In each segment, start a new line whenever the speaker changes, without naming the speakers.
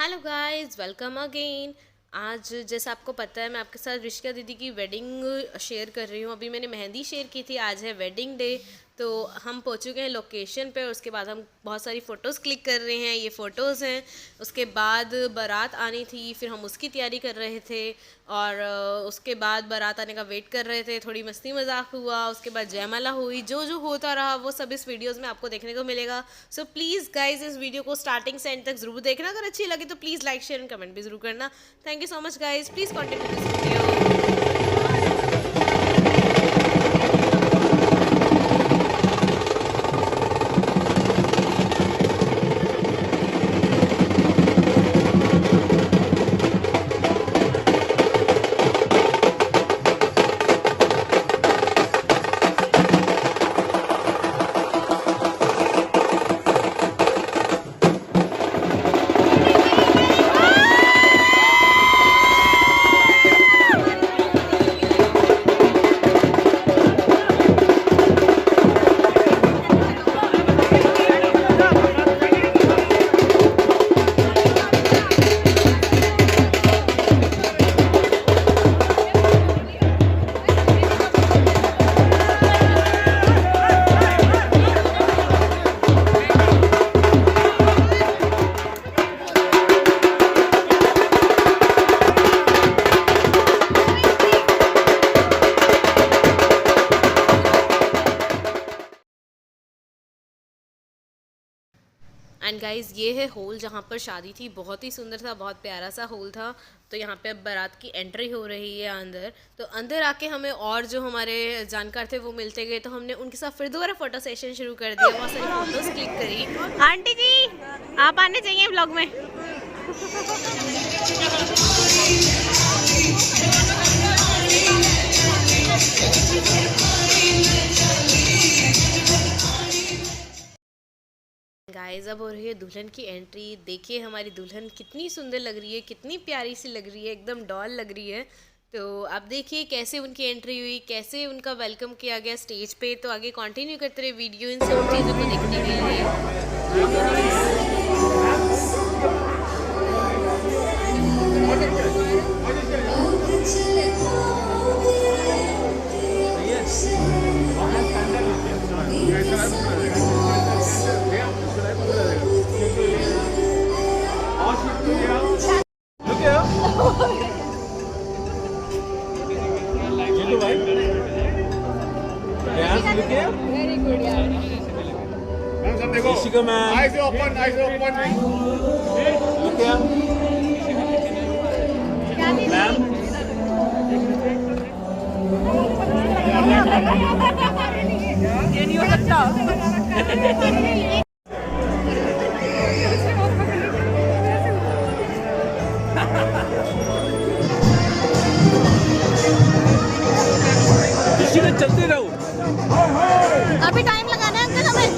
Hello guys, welcome again. आज जैसा आपको पता है मैं आपके साथ ऋषिका दीदी की वेडिंग शेयर कर रही हूँ। अभी मैंने मेहंदी शेयर की थी, आज है वेडिंग डे। तो हम पहुँच चुके हैं लोकेशन पे और उसके बाद हम बहुत सारी फ़ोटोज़ क्लिक कर रहे हैं। ये फ़ोटोज़ हैं। उसके बाद बारात आनी थी, फिर हम उसकी तैयारी कर रहे थे और उसके बाद बारात आने का वेट कर रहे थे। थोड़ी मस्ती मजाक हुआ, उसके बाद जयमाला हुई। जो जो होता रहा वो सब इस वीडियोज़ में आपको देखने को मिलेगा। सो प्लीज़ गाइज इस वीडियो को स्टार्टिंग से एंड तक ज़रूर देखना। अगर अच्छी लगी तो please like share and comment भी ज़रूर करना। Thank you so much guys, please continue this video. And guys ये है हॉल जहाँ पर शादी थी। बहुत ही सुंदर था, बहुत प्यारा सा हॉल था। तो यहाँ पे अब बारात की एंट्री हो रही है अंदर। तो अंदर आके हमें और जो हमारे जानकार थे वो मिलते गए, तो हमने उनके साथ फिर दोबारा फोटो सेशन शुरू कर दिया। बहुत सारी फोटोज क्लिक करी। आंटी जी आप आने चाहिए ब्लॉग में। गाइस अब हो रही है दुल्हन की एंट्री। देखिए हमारी दुल्हन कितनी सुंदर लग रही है, कितनी प्यारी सी लग रही है, एकदम डॉल लग रही है। तो आप देखिए कैसे उनकी एंट्री हुई, कैसे उनका वेलकम किया गया स्टेज पे। तो आगे कंटिन्यू करते रहे वीडियो इन सब चीज़ों को देखने के लिए।
Very good, yeah.
मैम सब देखो, eyes open, eyes open. Look here. Ma'am
ये नहीं हो सकता।
चलते रहो।
अभी टाइम लगाना है अंकल हमें।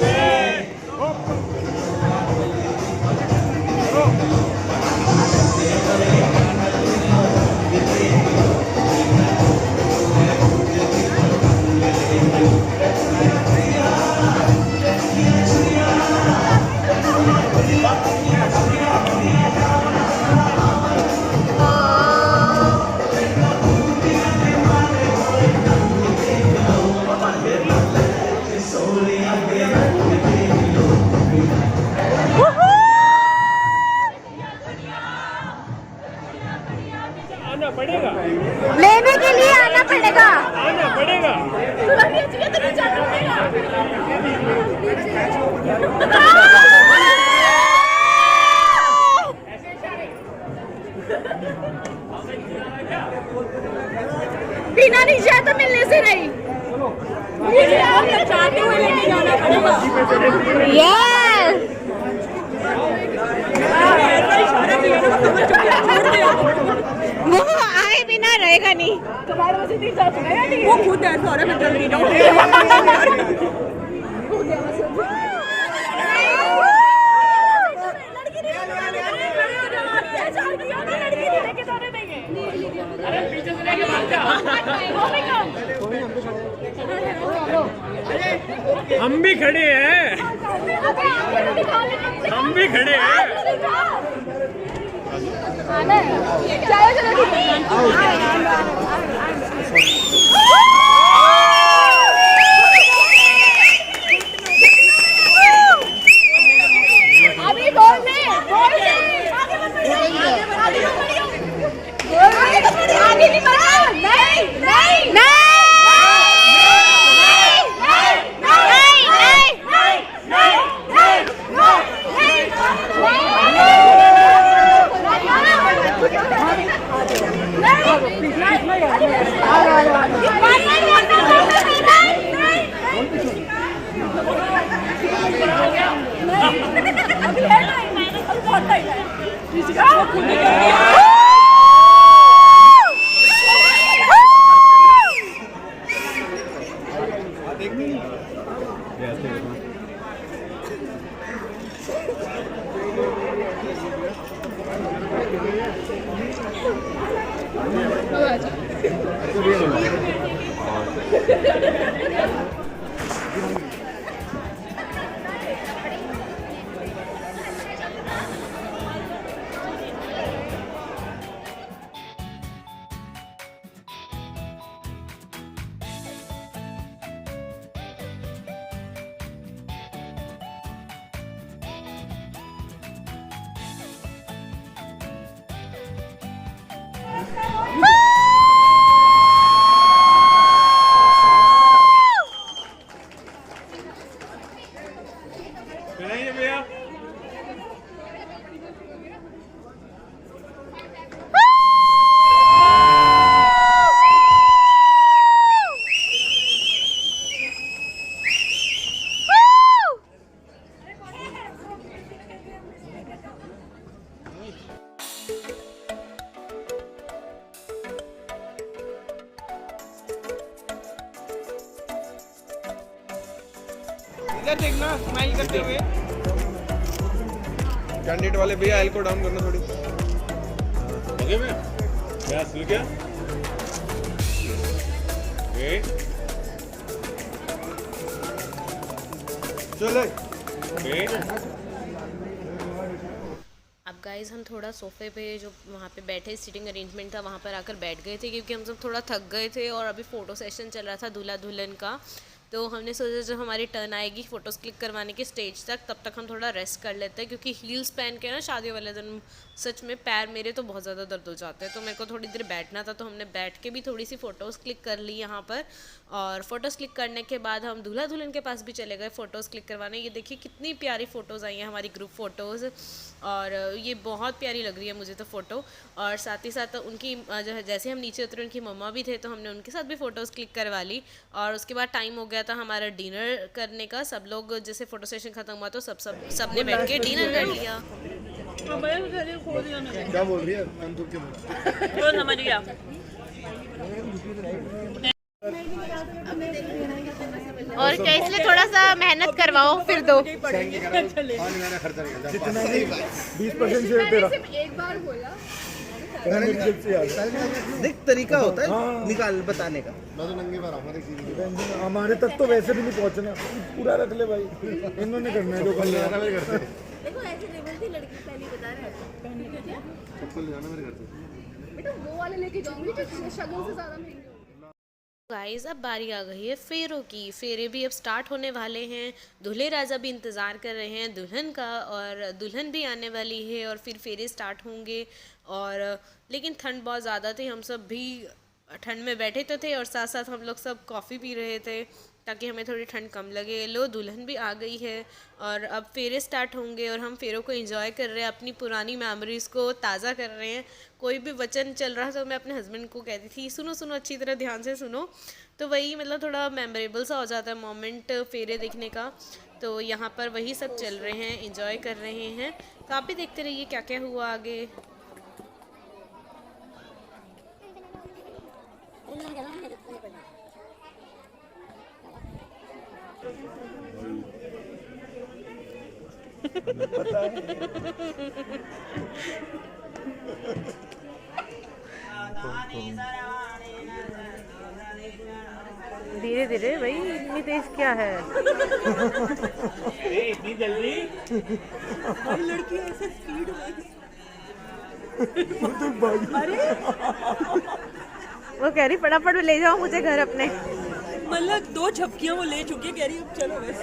आना पड़ेगा,
लेने के लिए आना पड़ेगा,
आना पड़ेगा।
बिना नहीं तो मिलने से नहीं। यस वो आए बिना रहेगा नहीं। वो खुद है सौरभ में चल रही
हम भी खड़े हैं, हम भी खड़े हैं।
अभी बोल दे आगे नहीं बढ़ना नहीं नहीं नहीं
इधर देखना, स्माइल करते हुए। कैंडिडेट वाले भैया एल को डाउन करना थोड़ी।
ओके मैं क्या सुन क्या
चलो
अब गाइज हम थोड़ा सोफे पे जो वहाँ पे बैठे सीटिंग अरेंजमेंट था वहाँ पर आकर बैठ गए थे क्योंकि हम सब थोड़ा थक गए थे और अभी फ़ोटो सेशन चल रहा था दूल्हा दुल्हन का। तो हमने सोचा जब हमारी टर्न आएगी फ़ोटोज़ क्लिक करवाने की स्टेज तक तब तक हम थोड़ा रेस्ट कर लेते हैं क्योंकि हील्स पहन के ना शादी वाले दिन सच में पैर मेरे तो बहुत ज़्यादा दर्द हो जाते हैं। तो मेरे को थोड़ी देर बैठना था तो हमने बैठ के भी थोड़ी सी फ़ोटोज़ क्लिक कर ली यहाँ पर। और फ़ोटोज़ क्लिक करने के बाद हम दूल्हा दुल्हन के पास भी चले गए फ़ोटोज़ क्लिक करवाने। ये देखिए कितनी प्यारी फ़ोटोज़ आई हैं हमारी ग्रुप फ़ोटोज़ और ये बहुत प्यारी लग रही है मुझे तो फ़ोटो। और साथ ही साथ उनकी जो है जैसे हम नीचे उतरे उनकी मम्मा भी थे तो हमने उनके साथ भी फ़ोटोज़ क्लिक करवा ली। और उसके बाद टाइम हो गया था हमारा डिनर करने का। सब लोग जैसे फ़ोटो सेशन ख़त्म हुआ तो सबने बैठ के डिनर कर लिया।
क्या बोल रही है
तो समझ गया।
और क्या इसलिए थोड़ा सा मेहनत करवाओ फिर दो।
जितना भी 20% शेयर तेरा
एक बार बोला
देख तरीका होता है निकाल बताने का।
मैं तो नंगे पर आऊंगा।
हमारे तक तो वैसे भी नहीं पहुंचना, पूरा रख ले भाई, इन्होंने करना है जो करना है।
देखो ऐसे लेवल थी लड़की पहले बता रहे हैं
चप्पल जाना मेरे घर से
बेटा वो वाले लेके जाऊंगी जो शगन से ज्यादा महंगे होंगे।
गाइस अब बारी आ गई है फेरों की। फेरे भी अब स्टार्ट होने वाले हैं। दूल्हे राजा भी इंतज़ार कर रहे हैं दुल्हन का और दुल्हन भी आने वाली है और फिर फेरे स्टार्ट होंगे। और लेकिन ठंड बहुत ज़्यादा थी, हम सब भी ठंड में बैठे तो थे और साथ साथ हम लोग सब कॉफ़ी पी रहे थे ताकि हमें थोड़ी ठंड कम लगे। लो दुल्हन भी आ गई है और अब फेरे स्टार्ट होंगे और हम फेरों को एंजॉय कर रहे हैं, अपनी पुरानी मेमोरीज़ को ताज़ा कर रहे हैं। कोई भी वचन चल रहा था तो मैं अपने हस्बैंड को कहती थी सुनो सुनो अच्छी तरह ध्यान से सुनो। तो वही मतलब थोड़ा मेमोरेबल सा हो जाता है मोमेंट फेरे देखने का। तो यहाँ पर वही सब चल रहे हैं, एंजॉय कर रहे हैं। तो आप भी देखते रहिए क्या क्या हुआ आगे। धीरे धीरे भाई, इतनी तेज क्या है?
इतनी जल्दी
लड़की ऐसे स्पीड वो कह रही फटाफट ले जाओ मुझे घर अपने।
मतलब 2 झपकियां वो ले चुकी है, कह रही अब चलो बस।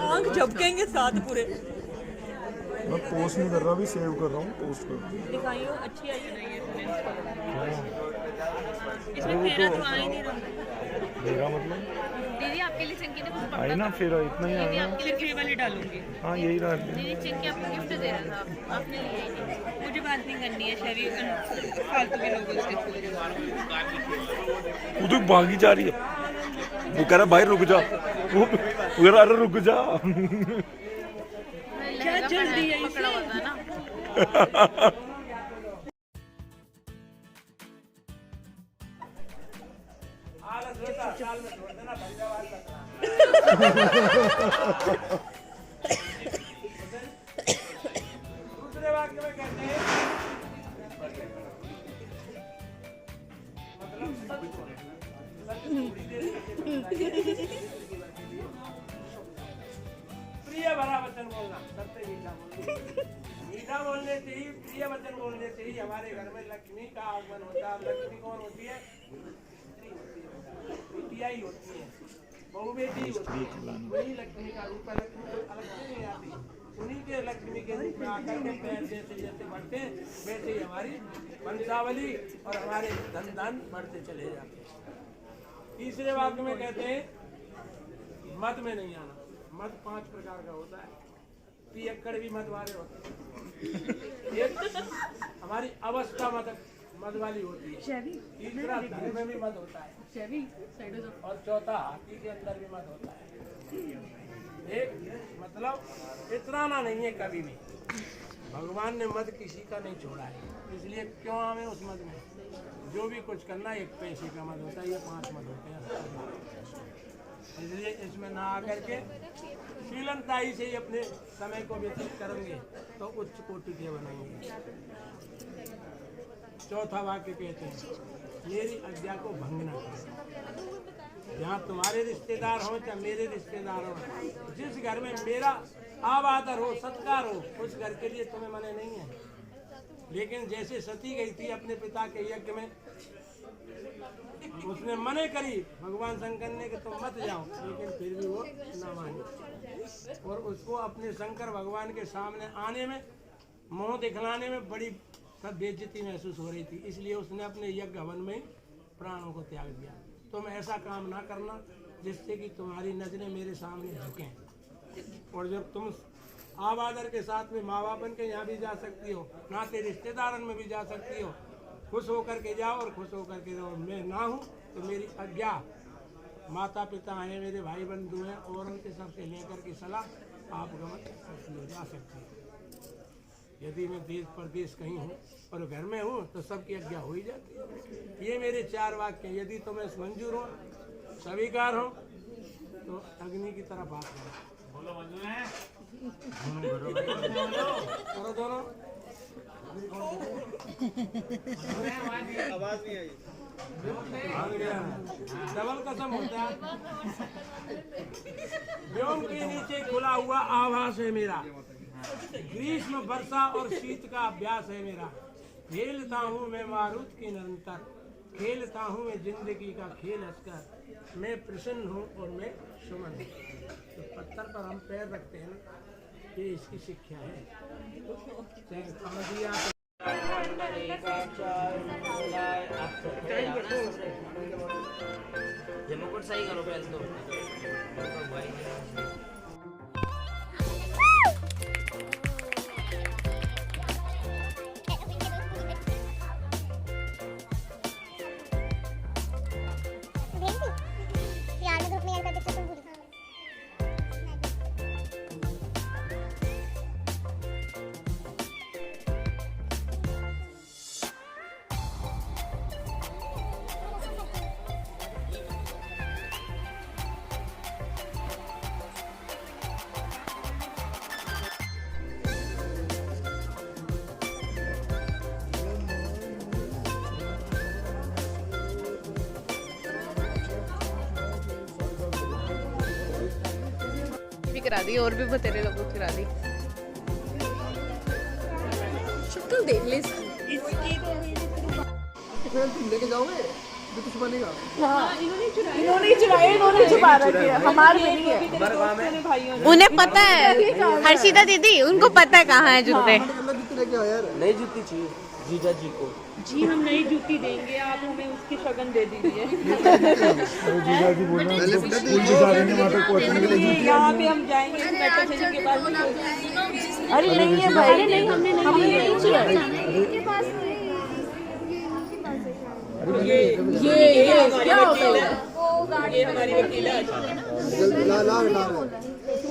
आंख झपकेंगे साथ पूरे।
मैं पोस्ट नहीं कर रहा, अभी सेव कर रहा हूँ, पोस्ट कर।
दिखाइयो अच्छी आई है इसमें मेरा तो आ ही नहीं रहा।
मेरा मतलब
दीदी आपके लिए चंकी ने कुछ
आई ना, फिर इतना ही आया।
आपके लिए ये वाली डालूंगी।
हाँ यही रहा।
दीदी चंकी आपको गिफ्ट दे रहा था, आपने लिया ही नहीं।
मुझे बात नहीं करनी है शरीर फालतू के लोगों से।
वो तो भागी जा रही है, वो कह रहा भाई रुक जा, वो कह रहा अरे रुक जा।
क्या जल्दी है
पकड़ा होता है ना।
दूसरे वाक्य में कहते हैं प्रिय भरा वचन बोलना, सबसे मीठा बोलना। मीठा बोलने से ही, प्रिय वचन बोलने से ही हमारे घर में लक्ष्मी का आगमन होता है। लक्ष्मी कौन होती है? बिटिया ही होती है, बहु बेटी होती है। वही लक्ष्मी का रूप है। लक्ष्मी अलग से नहीं आती, उन्हीं के लक्ष्मी के रूप में आकर के पैर जैसे जैसे बढ़ते हैं वैसे ही हमारी वंशावली और हमारे धन बढ़ते चले जाते हैं। तीसरे वाक्य में कहते हैं मत में नहीं आना। मत 5 प्रकार का होता है। पियक्कड़ भी मत वाले होते हैं। एक हमारी अवस्था मत वाली होती है। तीसरा धन में भी मत होता है। और चौथा हाथी के अंदर भी मत होता है। एक मतलब इतराना नहीं है कभी भी। भगवान ने मत किसी का नहीं छोड़ा है, इसलिए क्यों आवे उस मत में। जो भी कुछ करना 1 पैसे का मत होता है, ये 5 मत होते हैं। इसलिए इसमें ना आकर के शीलनताई से ही अपने समय को व्यतीत करेंगे तो उच्च कोटि के बनेंगे। चौथा वाक्य कहते हैं मेरी आज्ञा को भंग न करो। यहाँ तुम्हारे रिश्तेदार हो चाहे मेरे रिश्तेदार हो, जिस घर में मेरा आवादर हो, सत्कार हो, उस घर के लिए तुम्हें मने नहीं है। लेकिन जैसे सती गई थी अपने पिता के यज्ञ में, उसने मने करी भगवान शंकर ने कि तुम मत जाओ, लेकिन फिर भी वो न मानी और उसको अपने शंकर भगवान के सामने आने में, मुंह दिखलाने में बड़ी बेइज्जती महसूस हो रही थी। इसलिए उसने अपने यज्ञ हवन में प्राणों को त्याग दिया। तुम ऐसा काम ना करना जिससे कि तुम्हारी नजरें मेरे सामने झुकें। और जब तुम आबादर के साथ में माँ बाप बन के यहाँ भी जा सकती हो, नाते रिश्तेदारन में भी जा सकती हो, खुश होकर के जाओ और खुश होकर के रहो। मैं ना हूँ तो मेरी आज्ञा, माता पिता हैं, मेरे भाई बंधु हैं और उनके सबसे लेकर के सलाह आप गमन ले जा सकते हैं। यदि मैं देश परदेश कहीं हूँ और घर में हूँ तो सबकी आज्ञा हो ही जाती है। ये मेरे 4 वाक्य हैं। यदि तुम्हें मंजूर हो, स्वीकार हो तो अग्नि की तरह बात करो। बोलो मंजूर है? करो दोनों।
आवाज नहीं आई।
डबल कसम होता है। व्योम के नीचे खुला हुआ आभास है मेरा, ग्रीष्म वर्षा और शीत का अभ्यास है मेरा। खेलता हूँ मैं मारुत की निरंतर, खेलता हूँ मैं जिंदगी का खेल हंसकर। मैं प्रसन्न हूँ और मैं सुमन हूँ। तो पत्थर पर हम पैर रखते हैं ना, ये इसकी शिक्षा है।
ये मुकुट सही करो पहले तो भाई।
करा दी और भी बतेरे लोगों को करा दी।
शक्ल देख ले इन्होंने चुराए, इन्होंने छुपा रखे हैं, हमारे में नहीं है।
उन्हें पता है, हर्षिता दीदी उनको पता है कहाँ है जूते।
नई जूती चाहिए जीजा जी को।
जी हम नई जूती देंगे, आप हमें उसकी शगन दे दीजिए। यहाँ पे हम जाएंगे मेट्रो स्टेशन के पास।
अरे नहीं है भाई, नहीं हमने नहीं चुराए। ये क्या होता है?
ये हमारी वकील है।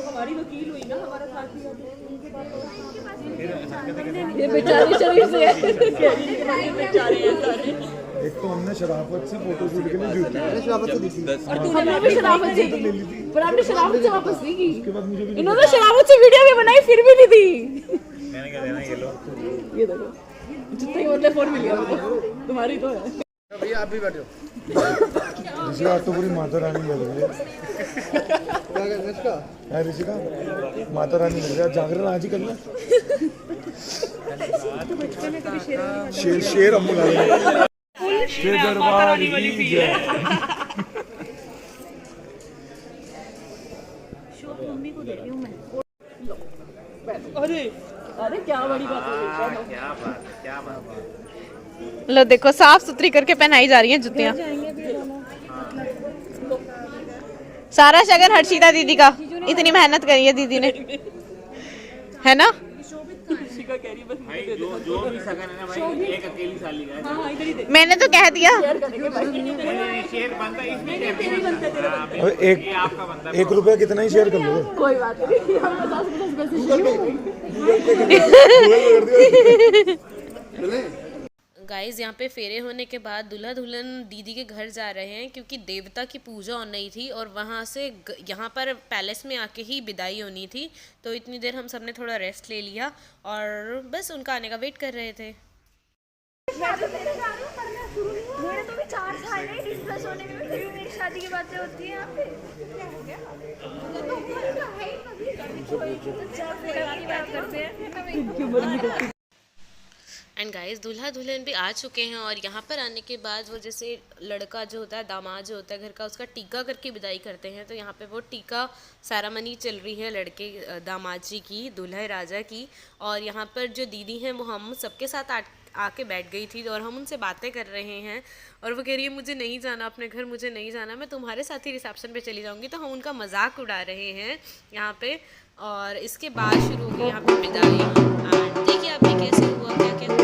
हमारी वकील हुई ना, हमारा साथी।
ये बेचारी शरीफ से
बेचारे हैं सारे।
एक तो हमने शराफत से फोटोशूट के लिए जूती
हमने भी शराफत से दी, पर आपने शराफत से वापस नहीं की। इन्होंने शराफत से वीडियो भी बनाई फिर भी नहीं दी।
मैंने क्या देना, ये लो।
ये देखो जितने के बदले फोन मिल गया मुझको, तुम्हारी तो है।
भैया आप भी बैठो।
ऋषि आज तो पूरी माता रानी लग रही है।
क्या करना इसका?
है ऋषि का माता रानी लग रही है। जागरण आज ही करना। शेर शेर हम बुला रहे हैं। शेर दरबार की जय।
अरे क्या बड़ी बात है।
क्या बात।
लो देखो साफ सुथरी करके पहनाई जा रही हैं जुतियाँ। सारा शगन हर्षिता दीदी का, इतनी मेहनत करी है दीदी ने, है ना?
जो भी सगन है ना भाई, एक अकेली साली का है।
मैंने तो कह दिया।
शेर बनता है इसमें।
और एक रुपया कितना ही शेयर कर लो।
कोई बात नहीं, हम 50 पैसे
गाइस यहाँ पे फेरे होने के बाद दूल्हा दुल्हन दीदी के घर जा रहे हैं क्योंकि देवता की पूजा होनी थी और वहाँ से यहाँ पर पैलेस में आके ही विदाई होनी थी। तो इतनी देर हम सब ने थोड़ा रेस्ट ले लिया और बस उनका आने का वेट कर रहे थे।
मेरे तो भी 4 साल है डिस्कस होने में, फिर भी मेरी शादी की बातें होती है यहाँ पे।
एंड गाइस दूल्हा दुल्हन भी आ चुके हैं और यहाँ पर आने के बाद वो जैसे लड़का जो होता है, दामाद जो होता है घर का, उसका टीका करके विदाई करते हैं। तो यहाँ पे वो टीका सेरेमनी चल रही है लड़के दामाद जी की, दूल्हा राजा की। और यहाँ पर जो दीदी हैं वो हम सबके साथ आके बैठ गई थी और हम उनसे बातें कर रहे हैं और वो कह रही है मुझे नहीं जाना अपने घर, मुझे नहीं जाना, मैं तुम्हारे साथ ही रिसेप्शन पे चली जाऊँगी। तो हम उनका मजाक उड़ा रहे हैं यहाँ पे। और इसके बाद शुरू हुई यहाँ पे विदाई। एंड देखिए आप भी कैसे हुआ, क्या क्या हुआ।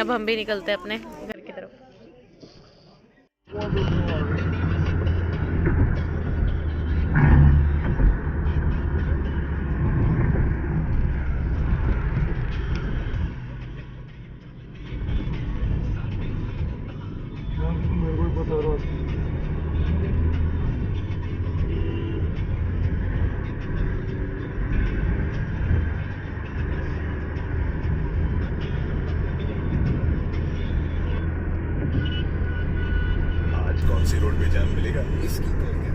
अब हम भी निकलते हैं अपने घर की तरफ।
आज कौन सी रोड पे जाम मिलेगा इसकी